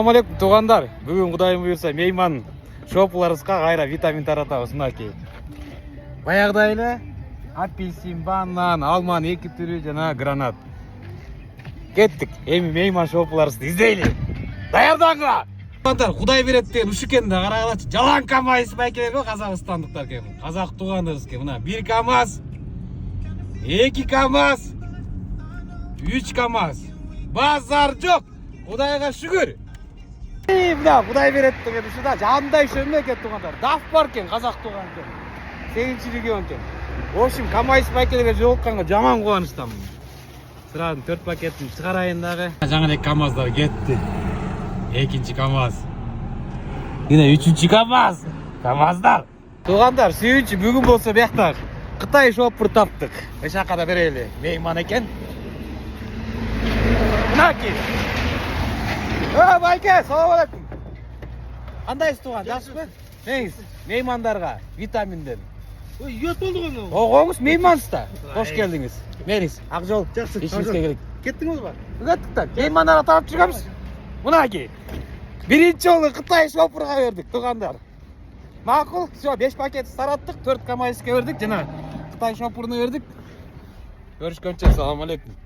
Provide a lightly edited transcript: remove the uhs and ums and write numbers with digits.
Assalamu alaikum туғандар. Бүгін Құдайым бұйырса мейман шопыларызға қайра витамин таратабыз мынакей. Баяғыда эле апельсин, банан, алман эки түрү жана гранат. Кеттик. Эми мейман шопыларызды издейли. Даярдаңдар. Туғандар, Құдай берет деген ушекенди карагылачы. Жалаң камайыз байкелер казакстандыктар кен. Казак туғандарыбыз кен. Мына 1 КамАЗ, 2 КамАЗ, 3 КамАЗ. Базар жок. Құдайға шүгүр. Мына Құдай берет деген ушуда жандай мемлекет туғандар. Даф бар кен, казак туған кен. Сегинчи регион кен. В общем, КамАЗ байкелерге жолукканга жаман кубанычтамын. Сырадын 4 пакетін чыгарайын дагы. Жаңа КамАЗдар кетти. Экинчи КамАЗ. Yine 3-cü КамАЗ. КамАЗдар. Туғандар, сүйінші бүгін болса бияқта Қытай шопыр таптық. Ешақада берелі. Мейман екен. Мынаки. Байке, салам алейкум. Қандайсыз туған, жақсы ба? Меңіз, меймандарға витаминден. Ет болды ғой. Оғыңыз меймансызда. Қош келдіңіз. Меңіз, Ақжол. Жақсы. Ешімізге келік. Кеттіңіз ба? Кеттік та. Меймандарға тарап жүргенбіз. Мынаки. Бірінші жолы Қытай шопырға бердік, туғандар. Мақұл, 5 пакет тараттық, 4 КамАЗке бердік, жана Қытай шопырына бердік. Көрішкенше, салам алейкум.